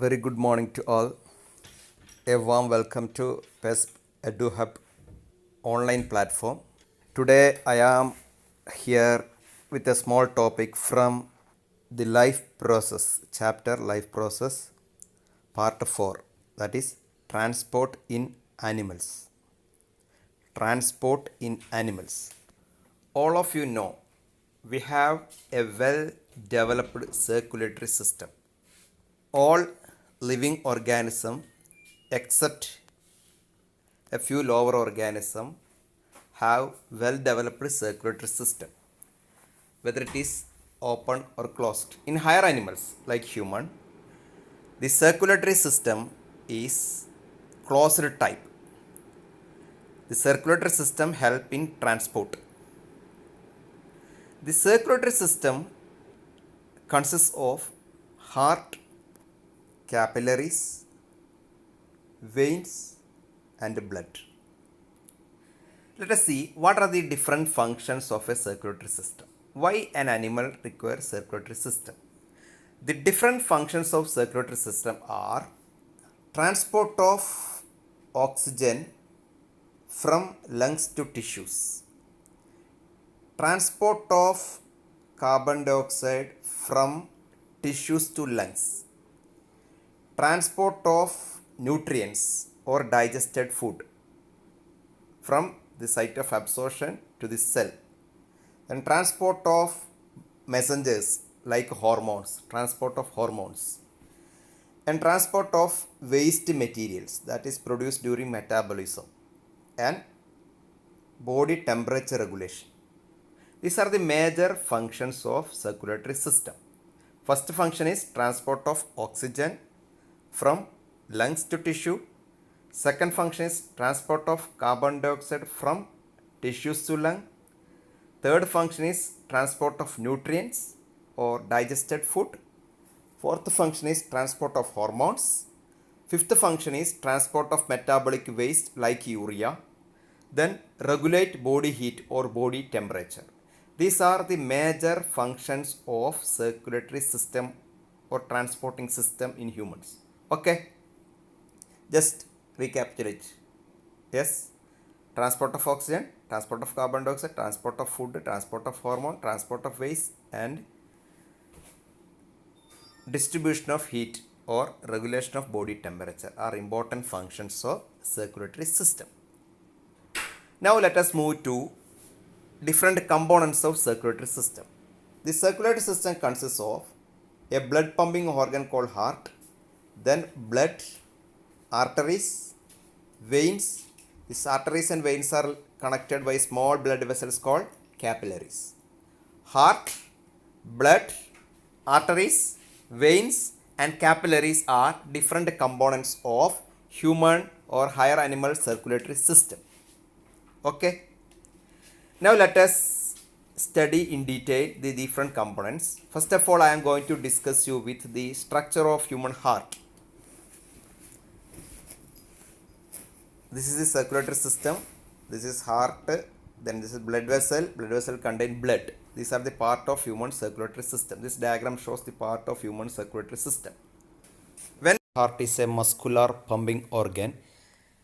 Very good morning to all. A warm welcome to PESP EduHub online platform. Today I am here with a small topic from the life process chapter life process part 4, that is transport in animals. Transport in animals. All of you know we have a well developed circulatory system. All living organisms except a few lower organisms have well developed circulatory system, whether it is open or closed. In higher animals like human, the circulatory system is closed type. The circulatory system help in transport. The circulatory system consists of heart, capillaries, veins and blood. Let us see what are the different functions of a circulatory system. Why an animal requires circulatory system? The different functions of circulatory system are transport of oxygen from lungs to tissues, transport of carbon dioxide from tissues to lungs, transport of nutrients or digested food from the site of absorption to the cell, and transport of messengers like hormones, transport of hormones, and transport of waste materials that is produced during metabolism, and body temperature regulation. These are the major functions of circulatory system. First function is transport of oxygen from lungs to tissue. Second function is transport of carbon dioxide from tissues to lung. Third function is transport of nutrients or digested food. Fourth function is transport of hormones. Fifth function is transport of metabolic waste like urea. Then regulate body heat or body temperature. These are the major functions of circulatory system or transporting system in humans. Okay, just recapitulate. Yes, transport of oxygen, transport of carbon dioxide, transport of food, transport of hormone, transport of waste, and distribution of heat or regulation of body temperature are important functions of circulatory system. Now let us move to different components of circulatory system. The circulatory system consists of a blood pumping organ called heart, then blood, arteries, veins. These arteries and veins are connected by small blood vessels called capillaries. Heart, blood, arteries, veins and capillaries are different components of human or higher animal circulatory system. Okay. Now let us study in detail the different components. First of all, I am going to discuss you with the structure of human heart. This is the circulatory system. This is heart. Then this is blood vessel. Blood vessel contain blood. These are the part of human circulatory system. This diagram shows the part of human circulatory system. When heart is a muscular pumping organ,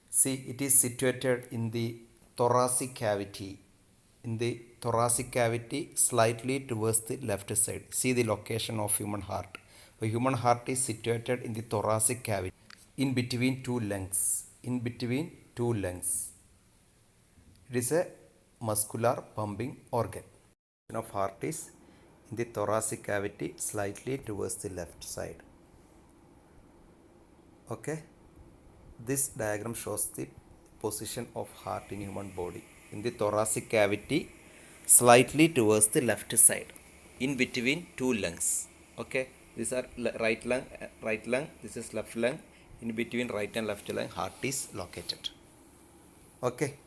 see it is situated in the thoracic cavity. In the thoracic cavity, slightly towards the left side. See the location of human heart. The human heart is situated in the thoracic cavity, in between two lungs. In between two lungs. It is a muscular pumping organ. Of heart is in the thoracic cavity, slightly towards the left side. Okay. This diagram shows the position of heart in human body. In the thoracic cavity, slightly towards the left side, in between two lungs. Okay, these are right lung, this is left lung. In between right and left lung, heart is located. Okay.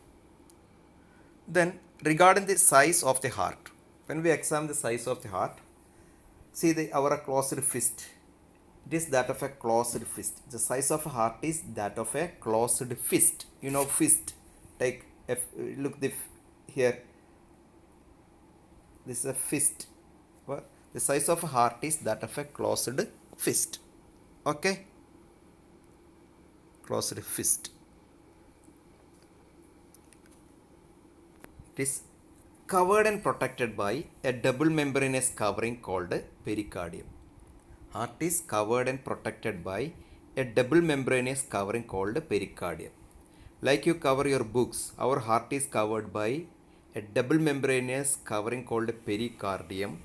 Then regarding the size of the heart, when we examine the size of the heart, see our closed fist. It is that of a closed fist. The size of a heart is that of a closed fist. You know fist. Take look here. This is a fist. The size of a heart is that of a closed fist. Okay. closed fist. It is covered and protected by a double membranous covering called pericardium. Heart is covered and protected by a double membranous covering called pericardium. Like you cover your books, our heart is covered by a double membranous covering called pericardium.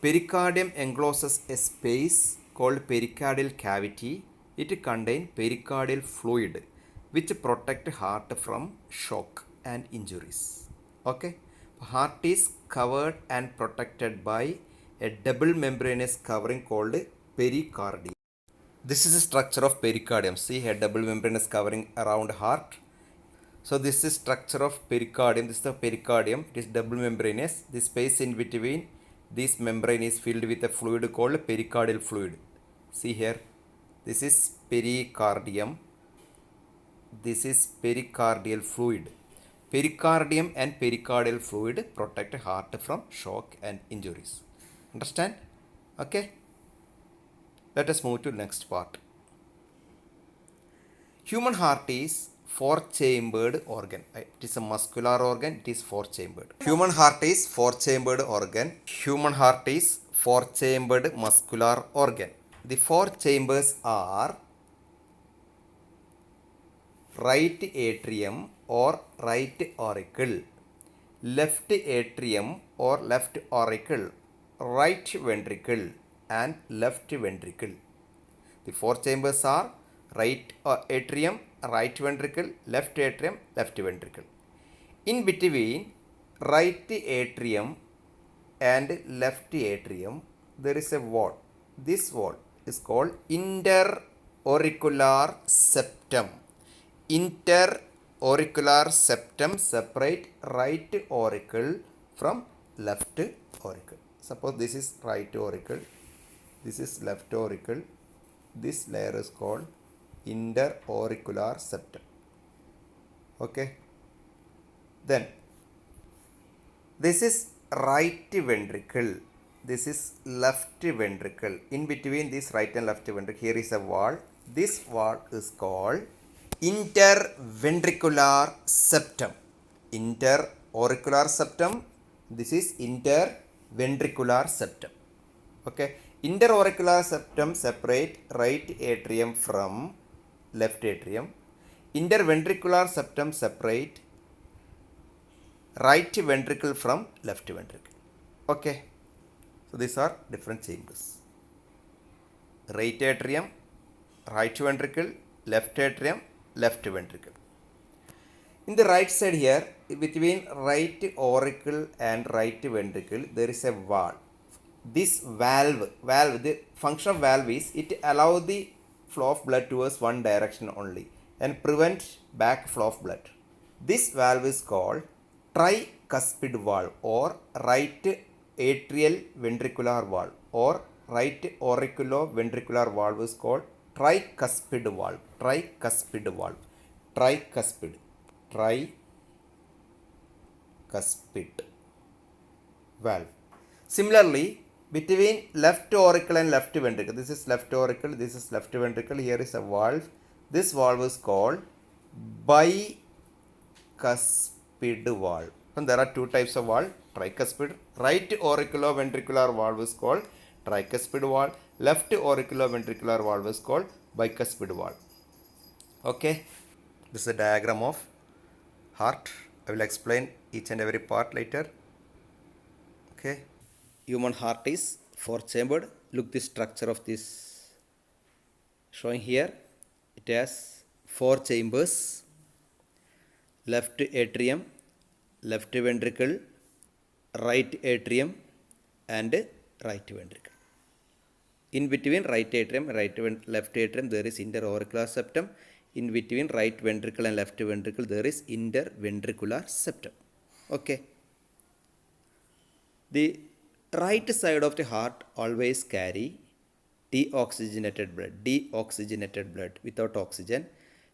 Pericardium encloses a space called pericardial cavity. It contains pericardial fluid which protect heart from shock and injuries. Okay, heart is covered and protected by a double membranous covering called pericardium. This is the structure of pericardium. See a double membranous covering around heart. So this is structure of pericardium. This is the pericardium. It is double membranous. The space in between this membrane is filled with a fluid called pericardial fluid. See here. This is pericardium. This is pericardial fluid. Pericardium and pericardial fluid protect heart from shock and injuries. Understand? Okay. Let us move to next part. Human heart is four-chambered organ. It is a muscular organ. It is four-chambered. Human heart is four-chambered organ. Human heart is four-chambered muscular organ. The four chambers are right atrium or right auricle, left atrium or left auricle, right ventricle and left ventricle. The four chambers are right atrium, right ventricle, left atrium, left ventricle. In between right atrium and left atrium, there is a wall. This wall is called interauricular septum. Interauricular septum separate right auricle from left auricle. Suppose this is right auricle, this is left auricle. This layer is called interauricular septum. Okay. Then this is right ventricle. This is left ventricle. In between this right and left ventricle, here is a wall. This wall is called interventricular septum. Interauricular septum. This is interventricular septum. Okay. Interauricular septum separate right atrium from left atrium. Interventricular septum separate right ventricle from left ventricle. Okay. So these are different chambers. Right atrium, right ventricle, left atrium, left ventricle. In the right side here, between right auricle and right ventricle, there is a valve. This valve, the function of valve is it allows the flow of blood towards one direction only and prevent back flow of blood. This valve is called tricuspid valve or right atrial ventricular valve or right auriculoventricular valve is called tricuspid valve. Tricuspid valve. Tricuspid. Tricuspid valve. Similarly, between left auricle and left ventricle, this is left auricle, this is left ventricle, here is a valve. This valve is called bicuspid valve. And there are two types of valve, tricuspid. Right auriculoventricular valve is called tricuspid valve. Left auriculoventricular valve is called bicuspid valve. Okay. This is a diagram of heart. I will explain each and every part later. Okay. Human heart is four-chambered. Look the structure of this showing here. It has four chambers. Left atrium, left ventricle, right atrium and right ventricle. In between right atrium, left atrium, there is interauricular septum. In between right ventricle and left ventricle, there is interventricular septum. Okay. The right side of the heart always carry deoxygenated blood without oxygen.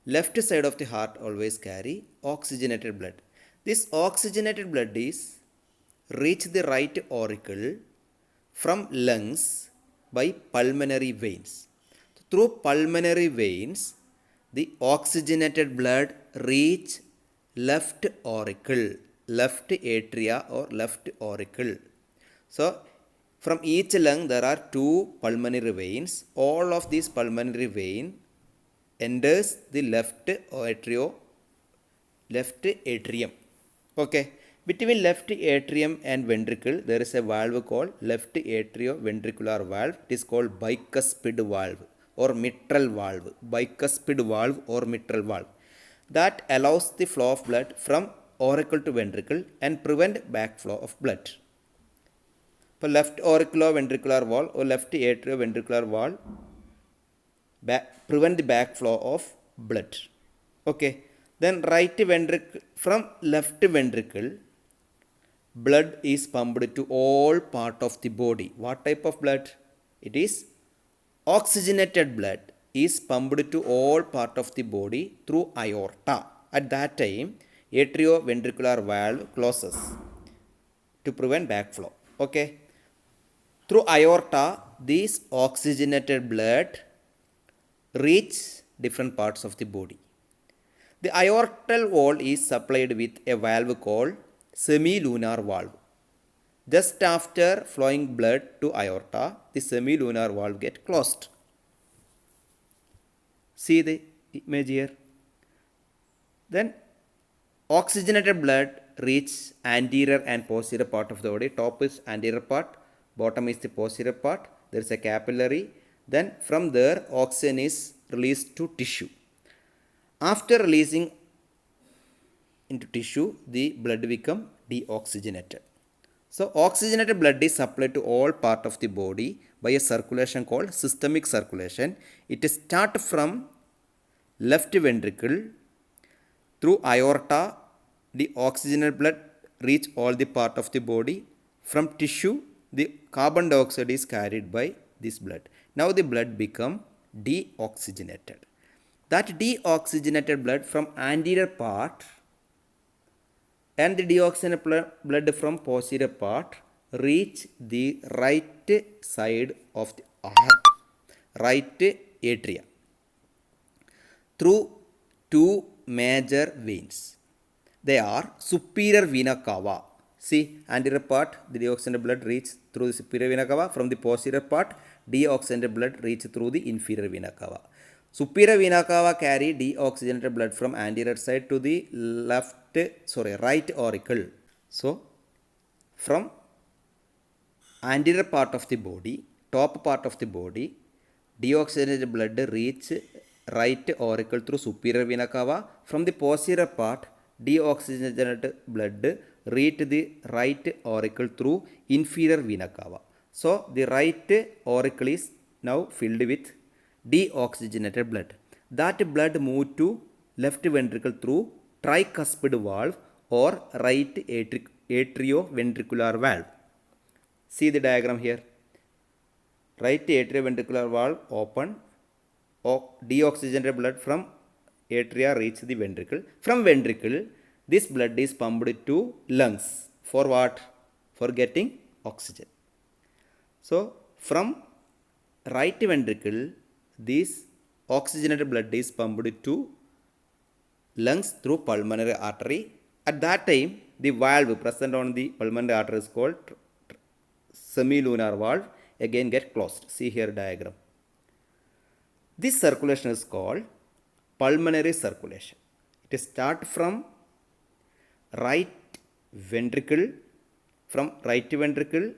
Left side of the heart always carry oxygenated blood. This oxygenated blood is reach the right auricle from lungs by pulmonary veins. Through pulmonary veins, the oxygenated blood reach left auricle, left atria or left auricle. So from each lung there are two pulmonary veins. All of these pulmonary vein enters the left atrium. Okay. Between left atrium and ventricle there is a valve called left atrioventricular valve. It is called bicuspid valve or mitral valve. Bicuspid valve or mitral valve. That allows the flow of blood from auricle to ventricle and prevent backflow of blood. For left auriculoventricular valve or left atrioventricular valve prevent the backflow of blood. Okay. Then right ventricle, from left ventricle blood is pumped to all part of the body. What type of blood? It is oxygenated blood is pumped to all part of the body through aorta. At that time atrioventricular valve closes to prevent backflow. Okay. Through aorta this oxygenated blood reach different parts of the body. The aortal wall is supplied with a valve called semilunar valve. Just after flowing blood to aorta, the semilunar valve get closed. See the image here. Then oxygenated blood reach anterior and posterior part of the body. Top is anterior part, bottom is the posterior part. There is a capillary. Then from there oxygen is released to tissue. After releasing into tissue, the blood become deoxygenated. So oxygenated blood is supplied to all part of the body by a circulation called systemic circulation. It starts from left ventricle through aorta. The oxygenated blood reach all the part of the body. From tissue, the carbon dioxide is carried by this blood. Now the blood become deoxygenated. That deoxygenated blood from anterior part and the deoxygenated blood from posterior part reach the right side of the heart, right atria, through two major veins. They are superior vena cava. See, anterior part the deoxygenated blood reach through the superior vena cava. From the posterior part deoxygenated blood reach through the inferior vena cava. Superior vena cava carry deoxygenated blood from anterior side to the right auricle. So from anterior part of the body, top part of the body, deoxygenated blood reach right auricle through superior vena cava. From the posterior part, deoxygenated blood reach the right auricle through inferior vena cava. So the right auricle is now filled with deoxygenated blood. That blood moved to left ventricle through tricuspid valve or right atrioventricular valve. See the diagram here. Right atrioventricular valve open, deoxygenated blood from atria reach the ventricle. From ventricle, this blood is pumped to lungs. For what? For getting oxygen. So from right ventricle, this oxygenated blood is pumped to lungs through pulmonary artery. At that time, the valve present on the pulmonary artery is called semilunar valve. Again get closed. See here diagram. This circulation is called pulmonary circulation. It starts from right ventricle. From right ventricle,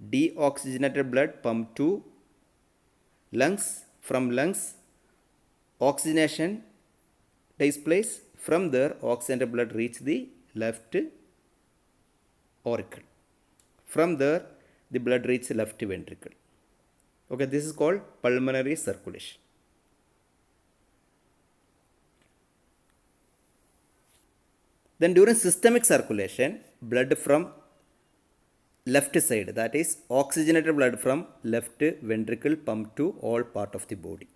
deoxygenated blood pumped to lungs. From lungs, oxygenation takes place. From there, oxygenated blood reach the left auricle. From there, the blood reach left ventricle. Okay, this is called pulmonary circulation. Then during systemic circulation, blood from left side, that is oxygenated blood from left ventricle pumped to all part of the body.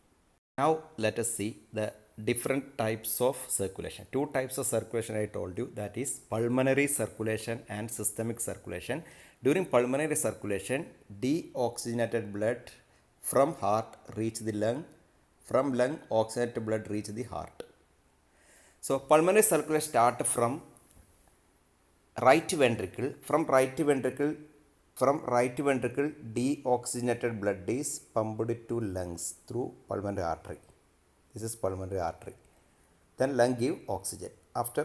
Now let us see the different types of circulation. Two types of circulation I told you, that is pulmonary circulation and systemic circulation. During pulmonary circulation, deoxygenated blood from heart reach the lung. From lung, oxygenated blood reach the heart. So pulmonary circulation start from right ventricle. From right ventricle, deoxygenated blood is pumped to lungs through pulmonary artery. This is pulmonary artery. Then lung give oxygen. After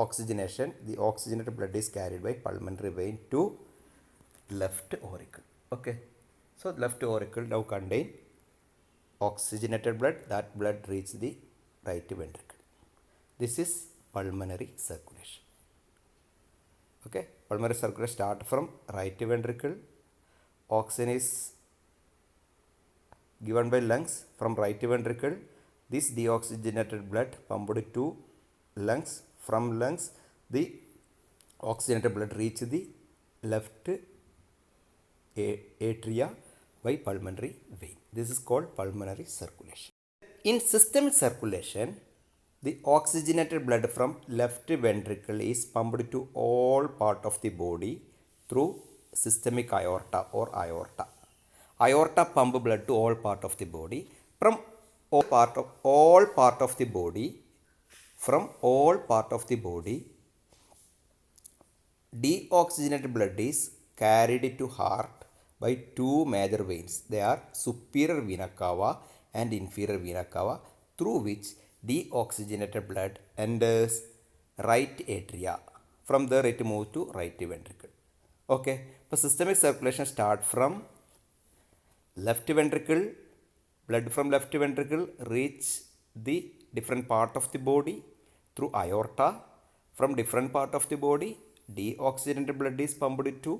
oxygenation, the oxygenated blood is carried by pulmonary vein to left auricle. Okay. So left auricle now contain oxygenated blood. That blood reach the right ventricle. This is pulmonary circulation. Okay. Pulmonary circulation start from right ventricle. Oxygen is given by lungs from right ventricle. This deoxygenated blood pumped to lungs. From lungs, the oxygenated blood reach the left atria by pulmonary vein. This is called pulmonary circulation. In systemic circulation, the oxygenated blood from left ventricle is pumped to all part of the body through systemic aorta or aorta. Aorta pump blood to all part of the body. From all part of the body, deoxygenated blood is carried to heart by two major veins. They are superior vena cava and inferior vena cava, through which deoxygenated blood enters right atria. From there it moves to right ventricle. Okay. So systemic circulation start from left ventricle. Blood from left ventricle reach the different part of the body through aorta. From different part of the body, deoxygenated blood is pumped to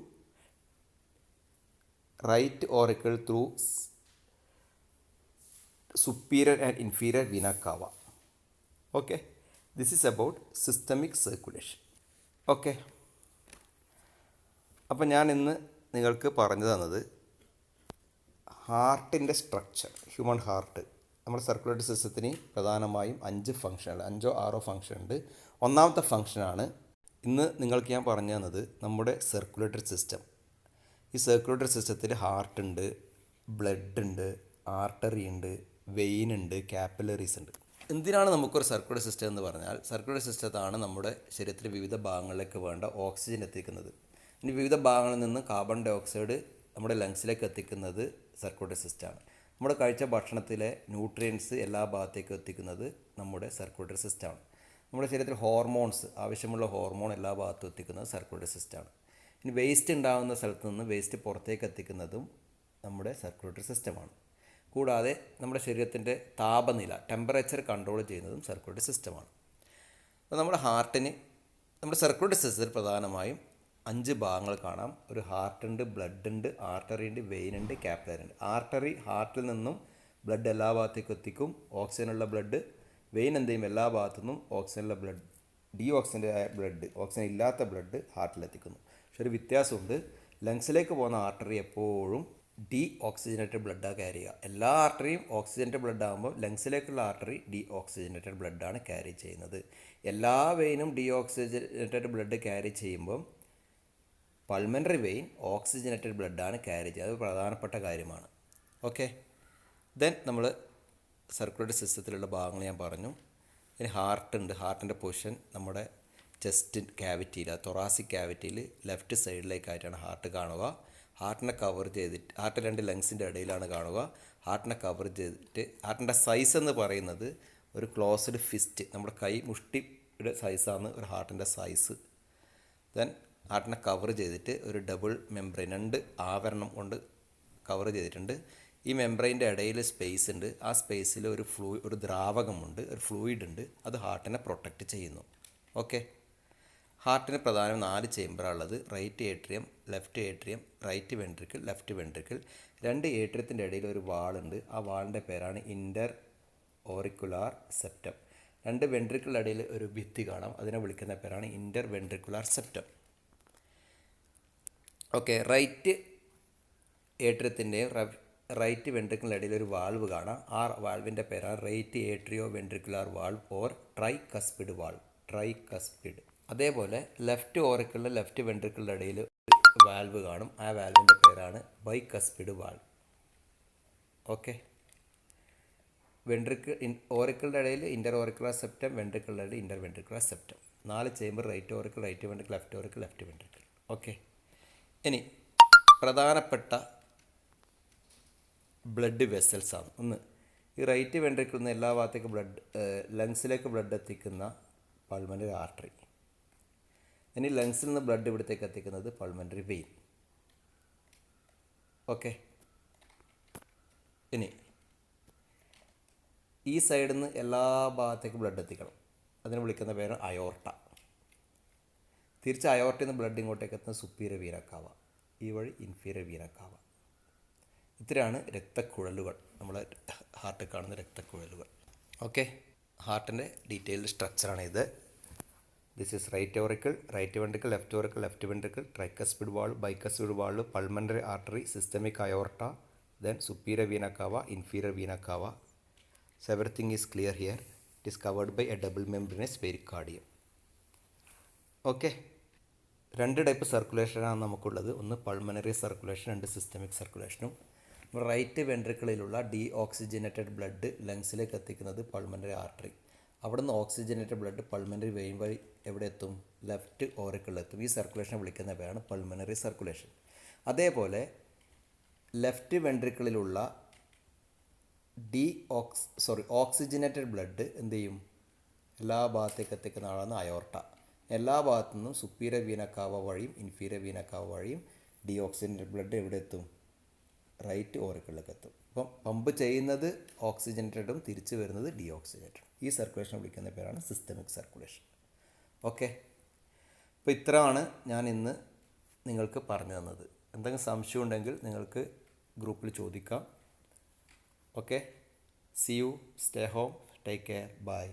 right auricle through superior and inferior vena cava. Okay. This is about systemic circulation. Okay. അപ്പോൾ ഞാൻ ഇന്ന് നിങ്ങൾക്ക് പറഞ്ഞു തന്നത് ഹാർട്ടിൻ്റെ structure, human heart. നമ്മുടെ circulatory സിസ്റ്റത്തിന് പ്രധാനമായും 5 ഫംഗ്ഷനുകൾ, 5-6 ഫംഗ്ഷൻ ഉണ്ട്. ഒന്നാമത്തെ ഫംഗ്ഷനാണ് ഇന്ന് നിങ്ങൾക്ക് ഞാൻ പറഞ്ഞു തന്നത് നമ്മുടെ സർക്കുലേറ്ററി സിസ്റ്റം. ഈ സർക്കുലേറ്ററി സിസ്റ്റത്തിൽ ഹാർട്ട് ഉണ്ട്, ബ്ലഡ് ഉണ്ട്, ആർട്ടറി ഉണ്ട്, വെയിൻ ഉണ്ട്, കാപ്പിലറീസ് ഉണ്ട്. എന്തിനാണ് നമുക്കൊരു സർക്കുലേറ്ററി സിസ്റ്റം എന്ന് പറഞ്ഞാൽ, സർക്കുലേറ്ററി സിസ്റ്റത്താണ് നമ്മുടെ ശരീരത്തിലെ വിവിധ ഭാഗങ്ങളിലേക്ക് വേണ്ട ഓക്സിജൻ എത്തിക്കുന്നത്. ഇനി വിവിധ ഭാഗങ്ങളിൽ നിന്ന് കാർബൺ ഡൈ ഓക്സൈഡ് നമ്മുടെ ലങ്സിലേക്ക് എത്തിക്കുന്നത് സർക്കുലേറ്ററി സിസ്റ്റമാണ്. നമ്മുടെ കഴിച്ച ഭക്ഷണത്തിലെ ന്യൂട്രിയൻസ് എല്ലാ ഭാഗത്തേക്കും എത്തിക്കുന്നത് നമ്മുടെ സർക്കുലേറ്ററി സിസ്റ്റമാണ്. നമ്മുടെ ശരീരത്തിൽ ഹോർമോൺസ്, ആവശ്യമുള്ള ഹോർമോൺ എല്ലാ ഭാഗത്തും എത്തിക്കുന്നത് സർക്കുലേറ്ററി സിസ്റ്റമാണ്. ഇനി വേസ്റ്റ് ഉണ്ടാകുന്ന സ്ഥലത്ത് നിന്ന് വേസ്റ്റ് പുറത്തേക്ക് എത്തിക്കുന്നതും നമ്മുടെ സർക്കുലേറ്ററി സിസ്റ്റമാണ്. കൂടാതെ നമ്മുടെ ശരീരത്തിൻ്റെ താപനില, ടെമ്പറേച്ചർ കൺട്രോൾ ചെയ്യുന്നതും സർക്കുലേറ്ററി സിസ്റ്റമാണ്. അപ്പോൾ നമ്മുടെ ഹാർട്ടിന്, നമ്മുടെ സർക്കുലേറ്ററി സിസ്റ്റത്തിൽ പ്രധാനമായും 5 ഭാഗങ്ങൾ കാണാം. ഒരു ഹാർട്ട് ഉണ്ട്, ബ്ലഡ് ഉണ്ട്, ആർട്ടറി ഉണ്ട്, വെയിൻ ഉണ്ട്, കാപ്പിലറി ഉണ്ട്. ആർട്ടറി ഹാർട്ടിൽ നിന്നും ബ്ലഡ് എല്ലാ ഭാഗത്തേക്കും എത്തിക്കും, ഓക്സിജനുള്ള ബ്ലഡ്. വെയിൻ എന്ത് ചെയ്യും, എല്ലാ ഭാഗത്തു നിന്നും ഓക്സിജനുള്ള ബ്ലഡ്, ഡീഓക്സിജനായ ബ്ലഡ്, ഓക്സിജൻ ഇല്ലാത്ത ബ്ലഡ് ഹാർട്ടിലെത്തിക്കുന്നു. പക്ഷെ ഒരു വ്യത്യാസമുണ്ട്, ലങ്സിലേക്ക് പോകുന്ന ആർട്ടറി എപ്പോഴും ഡീഓക്സിജനേറ്റഡ് ബ്ലഡാണ് ക്യാരി ചെയ്യുക. എല്ലാ ആർട്ടറിയും ഓക്സിജനേറ്റഡ് ബ്ലഡ് ആകുമ്പോൾ ലങ്സിലേക്കുള്ള ആർട്ടറി ഡീഓക്സിജനേറ്റഡ് ബ്ലഡാണ് ക്യാരി ചെയ്യുന്നത്. എല്ലാ വെയിനും ഡീഓക്സിജനേറ്റഡ് ബ്ലഡ് ക്യാരി ചെയ്യുമ്പം പൾമനറി വെയിൻ ഓക്സിജനേറ്റഡ് ബ്ലഡാണ് ക്യാരി ചെയ്യുക. അത് പ്രധാനപ്പെട്ട കാര്യമാണ്. ഓക്കെ. ദെൻ നമ്മൾ സർക്കുലേറ്ററി സിസ്റ്റത്തിലുള്ള ഭാഗങ്ങൾ ഞാൻ പറഞ്ഞു. ഇനി ഹാർട്ട് ഉണ്ട്. ഹാർട്ടിൻ്റെ പൊസിഷൻ നമ്മുടെ ചെസ്റ്റ് ക്യാവിറ്റിയിൽ, തൊറാസിക് ക്യാവിറ്റിയിൽ ലെഫ്റ്റ് സൈഡിലേക്കായിട്ടാണ് ഹാർട്ട് കാണുക. ഹാർട്ടിനെ കവർ ചെയ്തിട്ട്, ഹാർട്ട് 2 ലങ്സിൻ്റെ ഇടയിലാണ് കാണുക. ഹാർട്ടിനെ കവർ ചെയ്തിട്ട്, ഹാർട്ടിൻ്റെ സൈസ് എന്ന് പറയുന്നത് ഒരു ക്ലോസ്ഡ് ഫിസ്റ്റ്, നമ്മുടെ കൈ മുഷ്ടിയുടെ സൈസാണ് ഒരു ഹാർട്ടിൻ്റെ സൈസ്. ദെൻ ഹാർട്ടിനെ കവർ ചെയ്തിട്ട് ഒരു ഡബിൾ മെംബ്രെയിൻ, 2 ആവരണം കൊണ്ട് കവർ ചെയ്തിട്ടുണ്ട്. ഈ മെംബ്രെയിൻ്റെ ഇടയിൽ സ്പേസ് ഉണ്ട്. ആ സ്പേസിൽ ഒരു ദ്രാവകമുണ്ട്, ഒരു ഫ്ലൂയിഡ് ഉണ്ട്. അത് ഹാർട്ടിനെ പ്രൊട്ടക്റ്റ് ചെയ്യുന്നു. ഓക്കെ. ഹാർട്ടിന് പ്രധാനം 4 ചേമ്പറാണുള്ളത്. Right atrium, left atrium, right ventricle, left ventricle. 2 ഏട്രിയത്തിൻ്റെ ഇടയിൽ ഒരു വാളുണ്ട്. ആ വാളിൻ്റെ പേരാണ് ഇൻ്റർ ഓറിക്കുലാർ സെപ്റ്റം. 2 വെൻട്രിക്കിളിൻ്റെ ഇടയിൽ ഒരു ഭിത്തി കാണാം. അതിനെ വിളിക്കുന്ന പേരാണ് interventricular septum. Okay. Right ഏട്രിയത്തിൻ്റെയും റൈറ്റ് വെൻട്രിക്കിളിൻ്റെ ഇടയിൽ ഒരു വാൾവ് കാണാം. ആ വാൾവിൻ്റെ പേരാണ് right atrioventricular valve or tricuspid valve, tricuspid. അതേപോലെ ലെഫ്റ്റ് ഓറിക്കിളിൻ്റെ ലെഫ്റ്റ് വെൻട്രിക്കിളിൻ്റെ ഇടയിൽ വാൽവ് കാണും. ആ വാൽവിൻ്റെ പേരാണ് ബൈകസ്പിഡ് വാൾവ്. ഓക്കെ. ഓറിക്കിളുടെ ഇടയിൽ ഇൻ്റർ ഓറിക്കുലർ സെപ്റ്റം, വെൻട്രിക്കിളുടെ ഇടയിൽ interventricular septum. 4 chamber, right auricle, right ventricle, left auricle, left ventricle. Okay. ഇനി പ്രധാനപ്പെട്ട ബ്ലഡ് വെസൽസ് ആണ്. ഒന്ന്, ഈ റൈറ്റ് വെൻട്രിക്കിളിൽ നിന്ന് എല്ലാ ഭാഗത്തേക്കും ലങ്സിലേക്ക് ബ്ലഡ് എത്തിക്കുന്ന പൾമണറി ആർട്ടറി. ഇനി ലങ്സിൽ നിന്ന് ബ്ലഡ് ഇവിടത്തേക്ക് എത്തിക്കുന്നത് പൾമണറി വെയിൻ. ഓക്കെ. ഇനി ഈ സൈഡിൽ നിന്ന് എല്ലാ ഭാഗത്തേക്കും ബ്ലഡ് എത്തിക്കണം. അതിന് വിളിക്കുന്ന പേര് അയോർട്ട. തിരിച്ച് അയോർട്ടയിൽ നിന്ന് ബ്ലഡ് ഇങ്ങോട്ടേക്ക് എത്തുന്ന സുപ്പീരിയർ വീന കാവ, ഈ വഴി ഇൻഫീരിയർ വീന കാവ. ഇത്രയാണ് രക്തക്കുഴലുകൾ, നമ്മളെ ഹാർട്ടിൽ കാണുന്ന രക്തക്കുഴലുകൾ. ഓക്കെ. ഹാർട്ടിൻ്റെ ഡീറ്റെയിൽഡ് സ്ട്രക്ചറാണ് ഇത്. This is right auricle, right ventricle, left auricle, left ventricle, tricuspid valve, bicuspid valve, pulmonary artery, systemic aorta, then superior vena cava, inferior vena cava. So everything is clear here. It is covered by a double membranous pericardium. Okay. 2 type സർക്കുലേഷനാണ് നമുക്കുള്ളത്. ഒന്ന് pulmonary circulation, 2 systemic സർക്കുലേഷനും. Right വെൻട്രിക്കിളിലുള്ള oxygenated blood ലങ്സിലേക്ക് എത്തിക്കുന്നത് pulmonary artery. അവിടുന്ന് oxygenated blood pulmonary vein വഴി എവിടെ എത്തും? ലെഫ്റ്റ് ഓറിക്കിളിലെത്തും. ഈ സർക്കുലേഷനെ വിളിക്കുന്ന പേരാണ് പൾമണറി സർക്കുലേഷൻ. അതേപോലെ ലെഫ്റ്റ് വെൻട്രിക്കിളിലുള്ള ഓക്സിജനേറ്റഡ് ബ്ലഡ് എന്ത് ചെയ്യും? എല്ലാ ഭാഗത്തേക്ക് എത്തിക്കുന്ന ആളാണ് അയോർട്ട. എല്ലാ ഭാഗത്തു നിന്നും സുപ്പീരിയർ വീന കാവ വഴിയും ഇൻഫീരിയർ വീന കാവ വഴിയും ഓക്സിജനേറ്റഡ് ബ്ലഡ് എവിടെ എത്തും? റൈറ്റ് ഓറിക്കിളിലേക്ക് എത്തും. അപ്പം പമ്പ് ചെയ്യുന്നത് ഓക്സിജനേറ്റഡും തിരിച്ചു വരുന്നത് ഓക്സിജനേറ്റഡും. ഈ സർക്കുലേഷൻ വിളിക്കുന്ന പേരാണ് സിസ്റ്റമിക് സർക്കുലേഷൻ. ഓക്കെ. അപ്പോൾ ഇത്രയാണ് ഞാൻ ഇന്ന് നിങ്ങൾക്ക് പറഞ്ഞു തന്നത്. എന്തെങ്കിലും സംശയം ഉണ്ടെങ്കിൽ നിങ്ങൾക്ക് ഗ്രൂപ്പിൽ ചോദിക്കാം. Okay, see you, stay home, take care, bye.